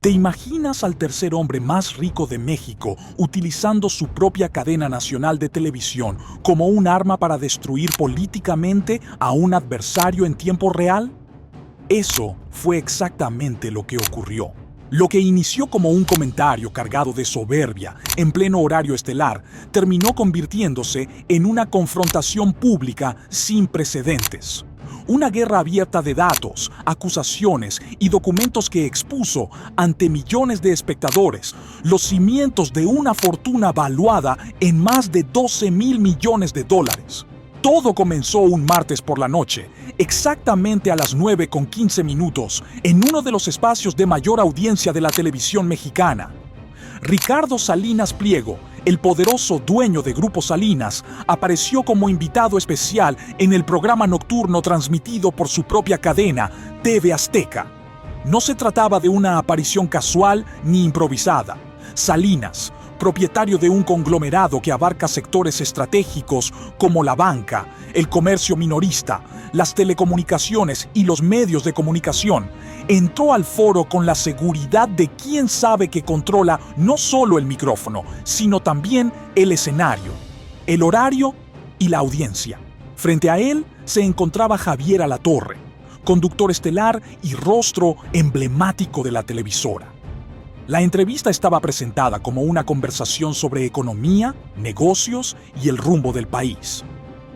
¿Te imaginas al tercer hombre más rico de México utilizando su propia cadena nacional de televisión como un arma para destruir políticamente a un adversario en tiempo real? Eso fue exactamente lo que ocurrió. Lo que inició como un comentario cargado de soberbia en pleno horario estelar terminó convirtiéndose en una confrontación pública sin precedentes. Una guerra abierta de datos, acusaciones y documentos que expuso ante millones de espectadores los cimientos de una fortuna valuada en más de 12,000 millones de dólares. Todo comenzó un martes por la noche, exactamente a las 9:15, en uno de los espacios de mayor audiencia de la televisión mexicana. Ricardo Salinas Pliego, el poderoso dueño de Grupo Salinas, apareció como invitado especial en el programa nocturno transmitido por su propia cadena, TV Azteca. No se trataba de una aparición casual ni improvisada. Salinas, propietario de un conglomerado que abarca sectores estratégicos como la banca, el comercio minorista, las telecomunicaciones y los medios de comunicación, entró al foro con la seguridad de quien sabe que controla no solo el micrófono, sino también el escenario, el horario y la audiencia. Frente a él se encontraba Javier Alatorre, conductor estelar y rostro emblemático de la televisora. La entrevista estaba presentada como una conversación sobre economía, negocios y el rumbo del país.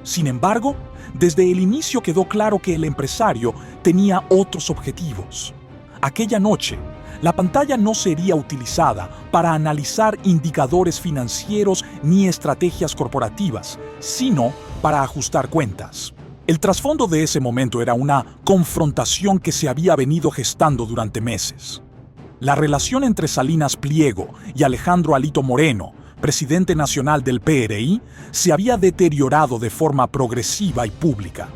Sin embargo, desde el inicio quedó claro que el empresario tenía otros objetivos. Aquella noche, la pantalla no sería utilizada para analizar indicadores financieros ni estrategias corporativas, sino para ajustar cuentas. El trasfondo de ese momento era una confrontación que se había venido gestando durante meses. La relación entre Salinas Pliego y Alejandro Alito Moreno, presidente nacional del PRI, se había deteriorado de forma progresiva y pública.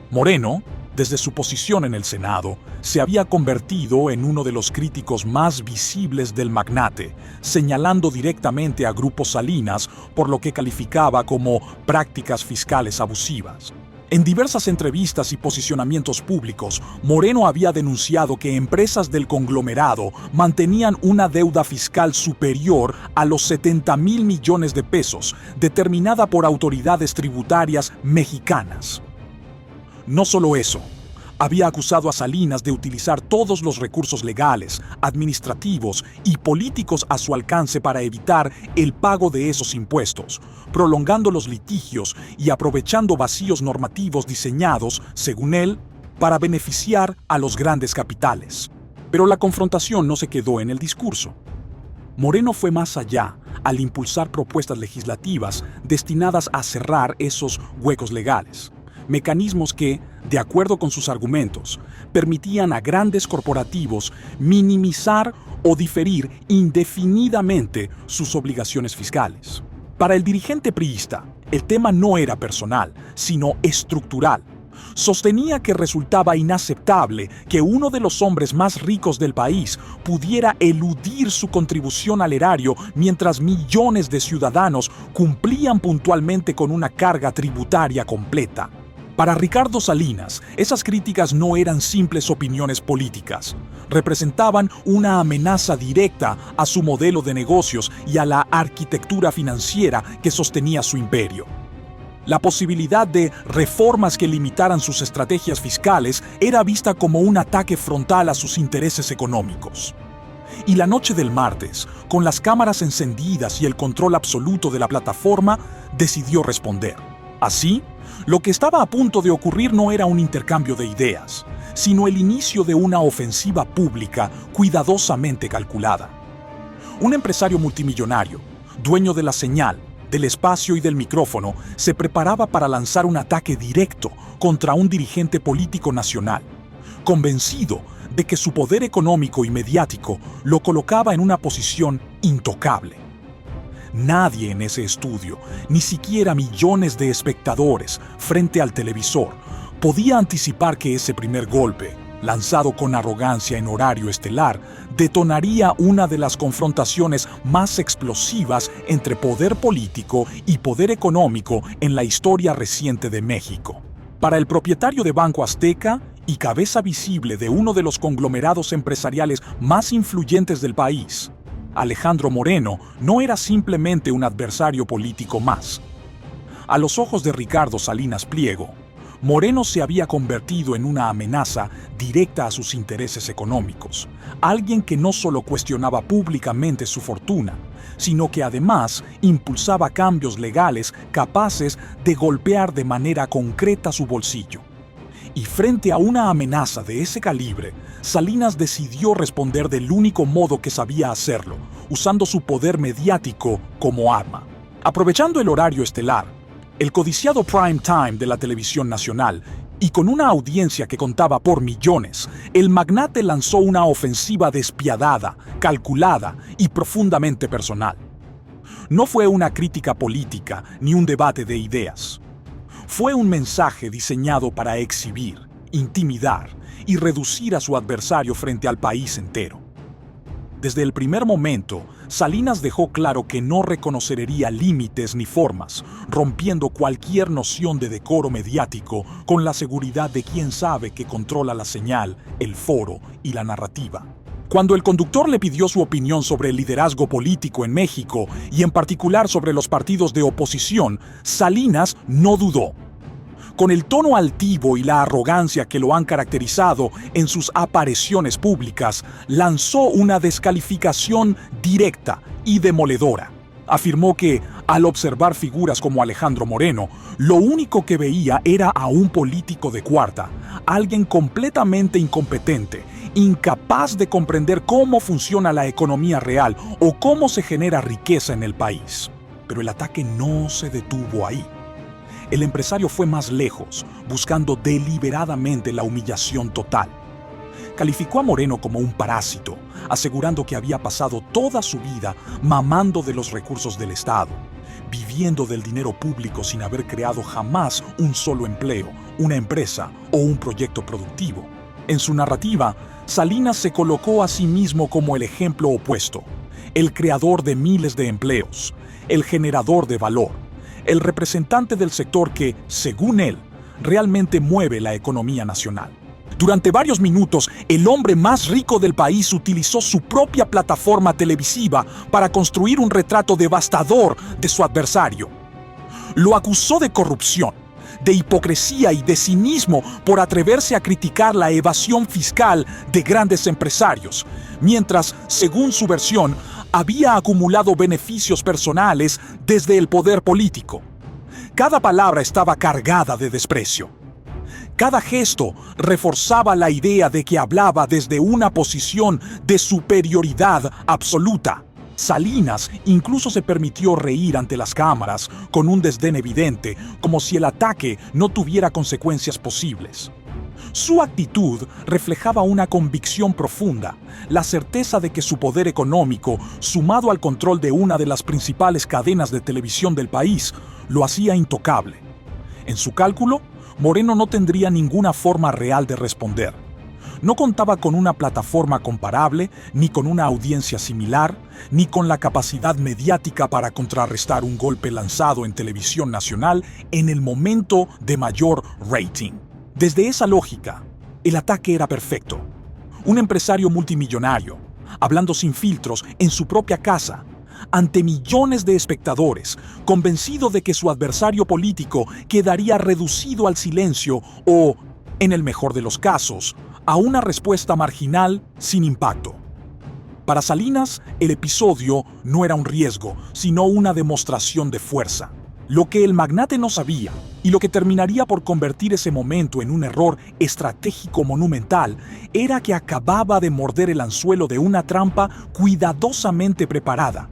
Moreno, desde su posición en el Senado, se había convertido en uno de los críticos más visibles del magnate, señalando directamente a Grupo Salinas por lo que calificaba como prácticas fiscales abusivas. En diversas entrevistas y posicionamientos públicos, Moreno había denunciado que empresas del conglomerado mantenían una deuda fiscal superior a los 70,000 millones de pesos, determinada por autoridades tributarias mexicanas. No solo eso, había acusado a Salinas de utilizar todos los recursos legales, administrativos y políticos a su alcance para evitar el pago de esos impuestos, prolongando los litigios y aprovechando vacíos normativos diseñados, según él, para beneficiar a los grandes capitales. Pero la confrontación no se quedó en el discurso. Moreno fue más allá al impulsar propuestas legislativas destinadas a cerrar esos huecos legales. Mecanismos que, de acuerdo con sus argumentos, permitían a grandes corporativos minimizar o diferir indefinidamente sus obligaciones fiscales. Para el dirigente priista, el tema no era personal, sino estructural. Sostenía que resultaba inaceptable que uno de los hombres más ricos del país pudiera eludir su contribución al erario mientras millones de ciudadanos cumplían puntualmente con una carga tributaria completa. Para Ricardo Salinas, esas críticas no eran simples opiniones políticas. Representaban una amenaza directa a su modelo de negocios y a la arquitectura financiera que sostenía su imperio. La posibilidad de reformas que limitaran sus estrategias fiscales era vista como un ataque frontal a sus intereses económicos. Y la noche del martes, con las cámaras encendidas y el control absoluto de la plataforma, decidió responder. Así, lo que estaba a punto de ocurrir no era un intercambio de ideas, sino el inicio de una ofensiva pública cuidadosamente calculada. Un empresario multimillonario, dueño de la señal, del espacio y del micrófono, se preparaba para lanzar un ataque directo contra un dirigente político nacional, convencido de que su poder económico y mediático lo colocaba en una posición intocable. Nadie en ese estudio, ni siquiera millones de espectadores frente al televisor, podía anticipar que ese primer golpe, lanzado con arrogancia en horario estelar, detonaría una de las confrontaciones más explosivas entre poder político y poder económico en la historia reciente de México. Para el propietario de Banco Azteca y cabeza visible de uno de los conglomerados empresariales más influyentes del país, Alejandro Moreno no era simplemente un adversario político más. A los ojos de Ricardo Salinas Pliego, Moreno se había convertido en una amenaza directa a sus intereses económicos, alguien que no solo cuestionaba públicamente su fortuna, sino que además impulsaba cambios legales capaces de golpear de manera concreta su bolsillo. Y frente a una amenaza de ese calibre, Salinas decidió responder del único modo que sabía hacerlo, usando su poder mediático como arma. Aprovechando el horario estelar, el codiciado prime time de la televisión nacional, y con una audiencia que contaba por millones, el magnate lanzó una ofensiva despiadada, calculada y profundamente personal. No fue una crítica política ni un debate de ideas. Fue un mensaje diseñado para exhibir, intimidar y reducir a su adversario frente al país entero. Desde el primer momento, Salinas dejó claro que no reconocería límites ni formas, rompiendo cualquier noción de decoro mediático con la seguridad de quien sabe que controla la señal, el foro y la narrativa. Cuando el conductor le pidió su opinión sobre el liderazgo político en México y en particular sobre los partidos de oposición, Salinas no dudó. Con el tono altivo y la arrogancia que lo han caracterizado en sus apariciones públicas, lanzó una descalificación directa y demoledora. Afirmó que, al observar figuras como Alejandro Moreno, lo único que veía era a un político de cuarta, alguien completamente incompetente, incapaz de comprender cómo funciona la economía real o cómo se genera riqueza en el país. Pero el ataque no se detuvo ahí. El empresario fue más lejos, buscando deliberadamente la humillación total. Calificó a Moreno como un parásito, asegurando que había pasado toda su vida mamando de los recursos del Estado, viviendo del dinero público sin haber creado jamás un solo empleo, una empresa o un proyecto productivo. En su narrativa, Salinas se colocó a sí mismo como el ejemplo opuesto, el creador de miles de empleos, el generador de valor, el representante del sector que, según él, realmente mueve la economía nacional. Durante varios minutos, el hombre más rico del país utilizó su propia plataforma televisiva para construir un retrato devastador de su adversario. Lo acusó de corrupción, de hipocresía y de cinismo por atreverse a criticar la evasión fiscal de grandes empresarios, mientras, según su versión, había acumulado beneficios personales desde el poder político. Cada palabra estaba cargada de desprecio. Cada gesto reforzaba la idea de que hablaba desde una posición de superioridad absoluta. Salinas incluso se permitió reír ante las cámaras con un desdén evidente, como si el ataque no tuviera consecuencias posibles. Su actitud reflejaba una convicción profunda, la certeza de que su poder económico, sumado al control de una de las principales cadenas de televisión del país, lo hacía intocable. En su cálculo, Moreno no tendría ninguna forma real de responder. No contaba con una plataforma comparable, ni con una audiencia similar, ni con la capacidad mediática para contrarrestar un golpe lanzado en televisión nacional en el momento de mayor rating. Desde esa lógica, el ataque era perfecto. Un empresario multimillonario, hablando sin filtros en su propia casa, ante millones de espectadores, convencido de que su adversario político quedaría reducido al silencio o, en el mejor de los casos, a una respuesta marginal sin impacto. Para Salinas, el episodio no era un riesgo, sino una demostración de fuerza. Lo que el magnate no sabía, y lo que terminaría por convertir ese momento en un error estratégico monumental, era que acababa de morder el anzuelo de una trampa cuidadosamente preparada.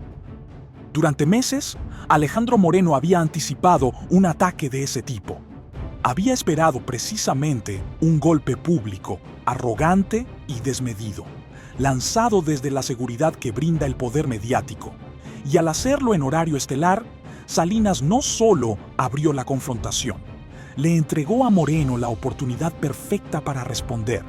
Durante meses, Alejandro Moreno había anticipado un ataque de ese tipo. Había esperado precisamente un golpe público, arrogante y desmedido, lanzado desde la seguridad que brinda el poder mediático. Y al hacerlo en horario estelar, Salinas no solo abrió la confrontación, le entregó a Moreno la oportunidad perfecta para responder,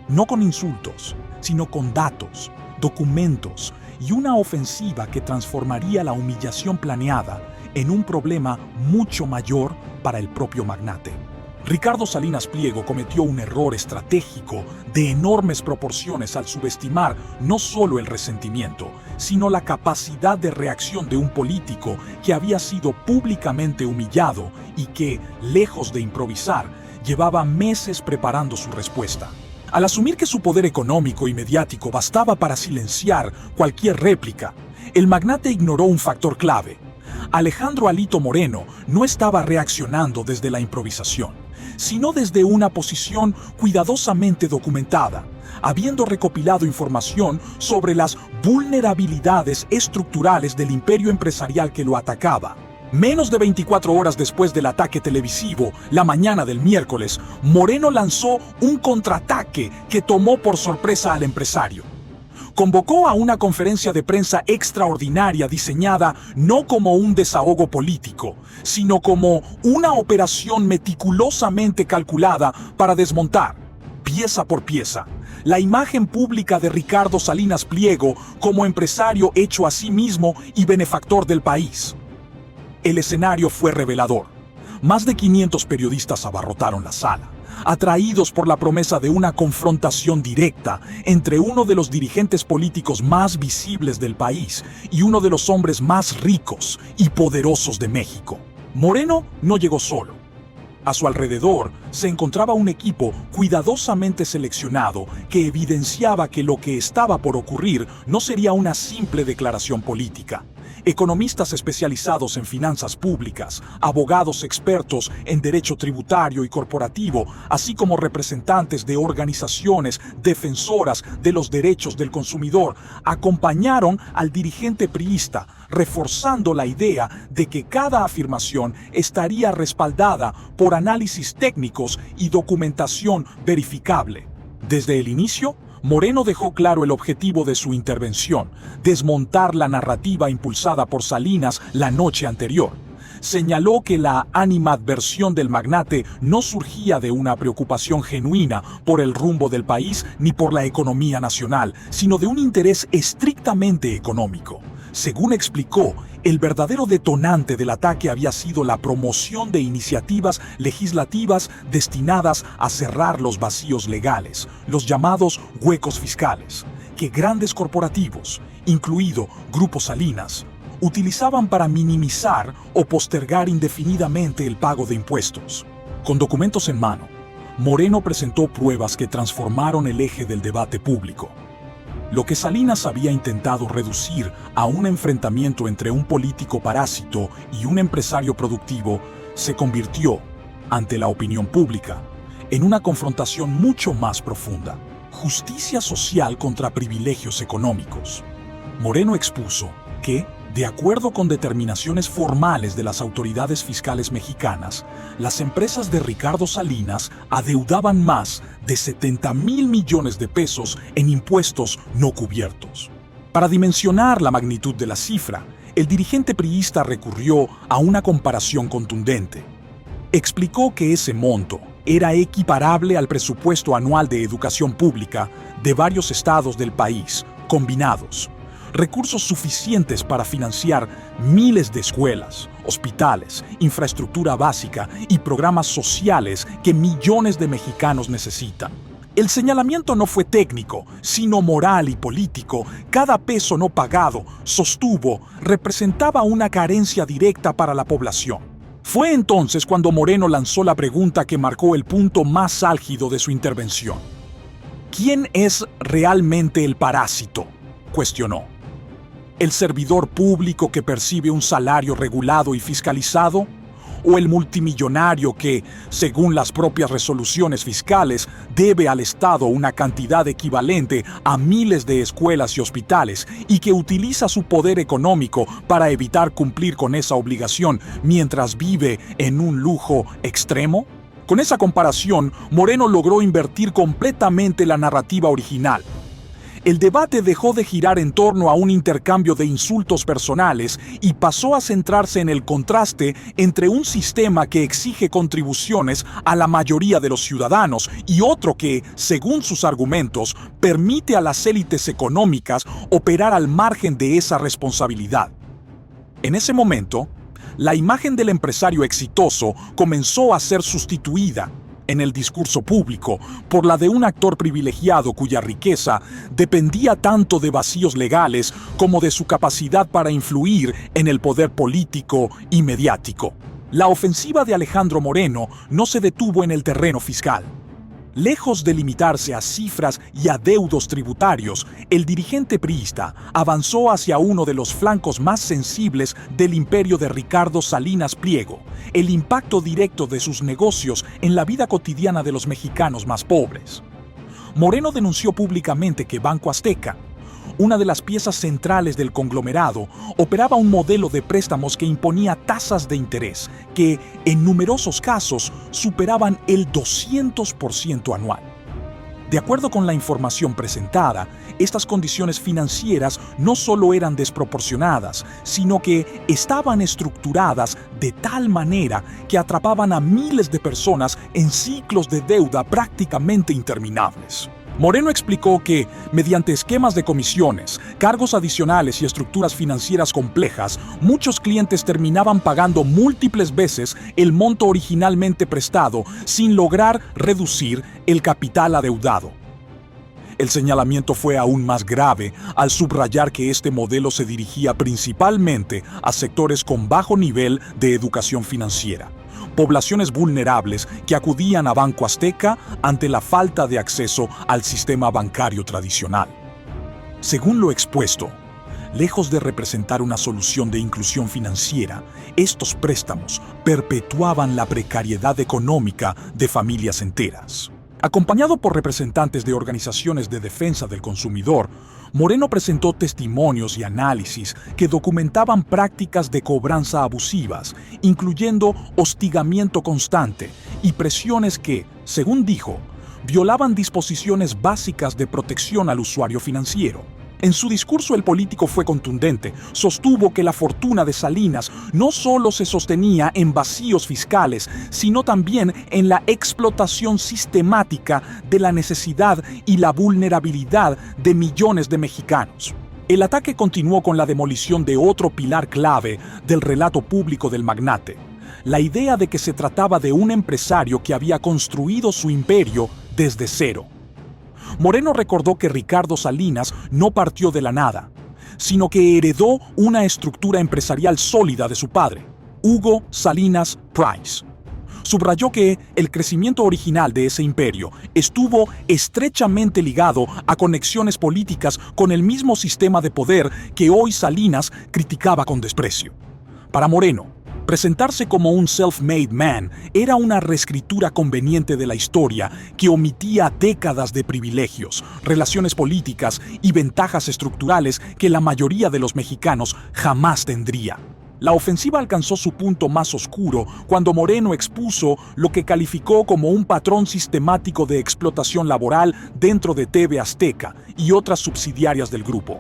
no con insultos, sino con datos, documentos y una ofensiva que transformaría la humillación planeada en un problema mucho mayor para el propio magnate. Ricardo Salinas Pliego cometió un error estratégico de enormes proporciones al subestimar no solo el resentimiento, sino la capacidad de reacción de un político que había sido públicamente humillado y que, lejos de improvisar, llevaba meses preparando su respuesta. Al asumir que su poder económico y mediático bastaba para silenciar cualquier réplica, el magnate ignoró un factor clave. Alejandro Alito Moreno no estaba reaccionando desde la improvisación, sino desde una posición cuidadosamente documentada, habiendo recopilado información sobre las vulnerabilidades estructurales del imperio empresarial que lo atacaba. Menos de 24 horas después del ataque televisivo, la mañana del miércoles, Moreno lanzó un contraataque que tomó por sorpresa al empresario. Convocó a una conferencia de prensa extraordinaria diseñada no como un desahogo político, sino como una operación meticulosamente calculada para desmontar, pieza por pieza, la imagen pública de Ricardo Salinas Pliego como empresario hecho a sí mismo y benefactor del país. El escenario fue revelador. Más de 500 periodistas abarrotaron la sala, atraídos por la promesa de una confrontación directa entre uno de los dirigentes políticos más visibles del país y uno de los hombres más ricos y poderosos de México. Moreno no llegó solo. A su alrededor se encontraba un equipo cuidadosamente seleccionado que evidenciaba que lo que estaba por ocurrir no sería una simple declaración política. Economistas especializados en finanzas públicas, abogados expertos en derecho tributario y corporativo, así como representantes de organizaciones defensoras de los derechos del consumidor, acompañaron al dirigente priista, reforzando la idea de que cada afirmación estaría respaldada por análisis técnicos y documentación verificable. Desde el inicio, Moreno dejó claro el objetivo de su intervención: desmontar la narrativa impulsada por Salinas la noche anterior. Señaló que la animadversión del magnate no surgía de una preocupación genuina por el rumbo del país ni por la economía nacional, sino de un interés estrictamente económico. Según explicó, el verdadero detonante del ataque había sido la promoción de iniciativas legislativas destinadas a cerrar los vacíos legales, los llamados huecos fiscales, que grandes corporativos, incluido Grupo Salinas, utilizaban para minimizar o postergar indefinidamente el pago de impuestos. Con documentos en mano, Moreno presentó pruebas que transformaron el eje del debate público. Lo que Salinas había intentado reducir a un enfrentamiento entre un político parásito y un empresario productivo se convirtió, ante la opinión pública, en una confrontación mucho más profunda: justicia social contra privilegios económicos. Moreno expuso que, de acuerdo con determinaciones formales de las autoridades fiscales mexicanas, las empresas de Ricardo Salinas adeudaban más de 70,000 millones de pesos en impuestos no cubiertos. Para dimensionar la magnitud de la cifra, el dirigente priista recurrió a una comparación contundente. Explicó que ese monto era equiparable al presupuesto anual de educación pública de varios estados del país, combinados. Recursos suficientes para financiar miles de escuelas, hospitales, infraestructura básica y programas sociales que millones de mexicanos necesitan. El señalamiento no fue técnico, sino moral y político. Cada peso no pagado, sostuvo, representaba una carencia directa para la población. Fue entonces cuando Moreno lanzó la pregunta que marcó el punto más álgido de su intervención. ¿Quién es realmente el parásito?, cuestionó. ¿El servidor público que percibe un salario regulado y fiscalizado? ¿O el multimillonario que, según las propias resoluciones fiscales, debe al Estado una cantidad equivalente a miles de escuelas y hospitales y que utiliza su poder económico para evitar cumplir con esa obligación mientras vive en un lujo extremo? Con esa comparación, Moreno logró invertir completamente la narrativa original. El debate dejó de girar en torno a un intercambio de insultos personales y pasó a centrarse en el contraste entre un sistema que exige contribuciones a la mayoría de los ciudadanos y otro que, según sus argumentos, permite a las élites económicas operar al margen de esa responsabilidad. En ese momento, la imagen del empresario exitoso comenzó a ser sustituida en el discurso público por la de un actor privilegiado cuya riqueza dependía tanto de vacíos legales como de su capacidad para influir en el poder político y mediático. La ofensiva de Alejandro Moreno no se detuvo en el terreno fiscal. Lejos de limitarse a cifras y adeudos tributarios, el dirigente priista avanzó hacia uno de los flancos más sensibles del imperio de Ricardo Salinas Pliego, el impacto directo de sus negocios en la vida cotidiana de los mexicanos más pobres. Moreno denunció públicamente que Banco Azteca, una de las piezas centrales del conglomerado, operaba un modelo de préstamos que imponía tasas de interés que, en numerosos casos, superaban el 200% anual. De acuerdo con la información presentada, estas condiciones financieras no solo eran desproporcionadas, sino que estaban estructuradas de tal manera que atrapaban a miles de personas en ciclos de deuda prácticamente interminables. Moreno explicó que, mediante esquemas de comisiones, cargos adicionales y estructuras financieras complejas, muchos clientes terminaban pagando múltiples veces el monto originalmente prestado sin lograr reducir el capital adeudado. El señalamiento fue aún más grave al subrayar que este modelo se dirigía principalmente a sectores con bajo nivel de educación financiera, poblaciones vulnerables que acudían a Banco Azteca ante la falta de acceso al sistema bancario tradicional. Según lo expuesto, lejos de representar una solución de inclusión financiera, estos préstamos perpetuaban la precariedad económica de familias enteras. Acompañado por representantes de organizaciones de defensa del consumidor, Moreno presentó testimonios y análisis que documentaban prácticas de cobranza abusivas, incluyendo hostigamiento constante y presiones que, según dijo, violaban disposiciones básicas de protección al usuario financiero. En su discurso el político fue contundente, sostuvo que la fortuna de Salinas no solo se sostenía en vacíos fiscales, sino también en la explotación sistemática de la necesidad y la vulnerabilidad de millones de mexicanos. El ataque continuó con la demolición de otro pilar clave del relato público del magnate, la idea de que se trataba de un empresario que había construido su imperio desde cero. Moreno recordó que Ricardo Salinas no partió de la nada, sino que heredó una estructura empresarial sólida de su padre, Hugo Salinas Price. Subrayó que el crecimiento original de ese imperio estuvo estrechamente ligado a conexiones políticas con el mismo sistema de poder que hoy Salinas criticaba con desprecio. Para Moreno, presentarse como un self-made man era una reescritura conveniente de la historia que omitía décadas de privilegios, relaciones políticas y ventajas estructurales que la mayoría de los mexicanos jamás tendría. La ofensiva alcanzó su punto más oscuro cuando Moreno expuso lo que calificó como un patrón sistemático de explotación laboral dentro de TV Azteca y otras subsidiarias del grupo.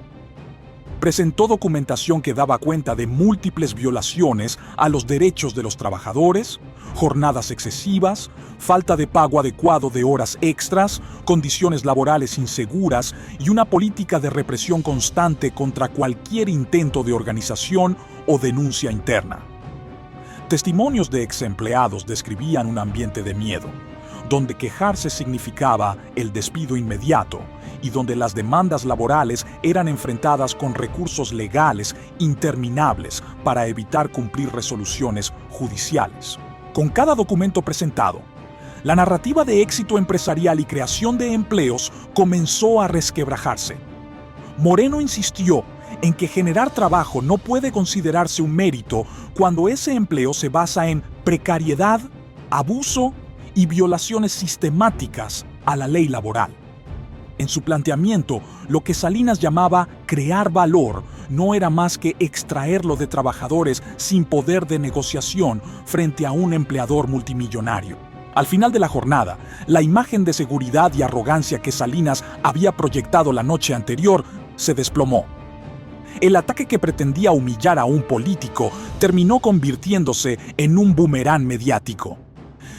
Presentó documentación que daba cuenta de múltiples violaciones a los derechos de los trabajadores, jornadas excesivas, falta de pago adecuado de horas extras, condiciones laborales inseguras y una política de represión constante contra cualquier intento de organización o denuncia interna. Testimonios de exempleados describían un ambiente de miedo, donde quejarse significaba el despido inmediato y donde las demandas laborales eran enfrentadas con recursos legales interminables para evitar cumplir resoluciones judiciales. Con cada documento presentado, la narrativa de éxito empresarial y creación de empleos comenzó a resquebrajarse. Moreno insistió en que generar trabajo no puede considerarse un mérito cuando ese empleo se basa en precariedad, abuso y violaciones sistemáticas a la ley laboral. En su planteamiento, lo que Salinas llamaba crear valor no era más que extraerlo de trabajadores sin poder de negociación frente a un empleador multimillonario. Al final de la jornada, la imagen de seguridad y arrogancia que Salinas había proyectado la noche anterior se desplomó. El ataque que pretendía humillar a un político terminó convirtiéndose en un boomerang mediático.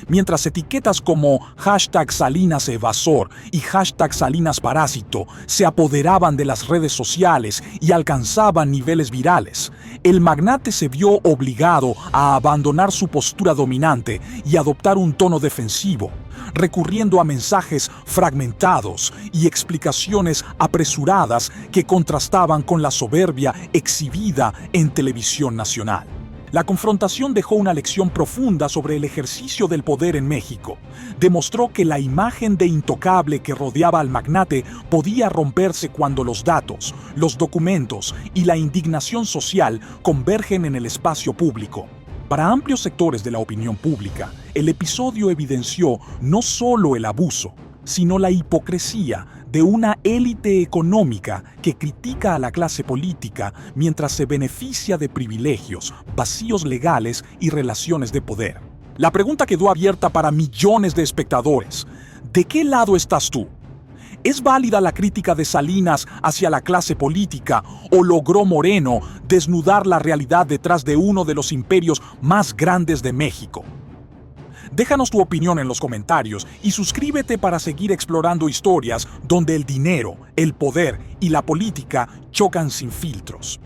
Mientras etiquetas como #SalinasEvasor y #SalinasParásito se apoderaban de las redes sociales y alcanzaban niveles virales, el magnate se vio obligado a abandonar su postura dominante y adoptar un tono defensivo, recurriendo a mensajes fragmentados y explicaciones apresuradas que contrastaban con la soberbia exhibida en televisión nacional. La confrontación dejó una lección profunda sobre el ejercicio del poder en México. Demostró que la imagen de intocable que rodeaba al magnate podía romperse cuando los datos, los documentos y la indignación social convergen en el espacio público. Para amplios sectores de la opinión pública, el episodio evidenció no solo el abuso, sino la hipocresía de una élite económica que critica a la clase política mientras se beneficia de privilegios, vacíos legales y relaciones de poder. La pregunta quedó abierta para millones de espectadores. ¿De qué lado estás tú? ¿Es válida la crítica de Salinas hacia la clase política o logró Moreno desnudar la realidad detrás de uno de los imperios más grandes de México? Déjanos tu opinión en los comentarios y suscríbete para seguir explorando historias donde el dinero, el poder y la política chocan sin filtros.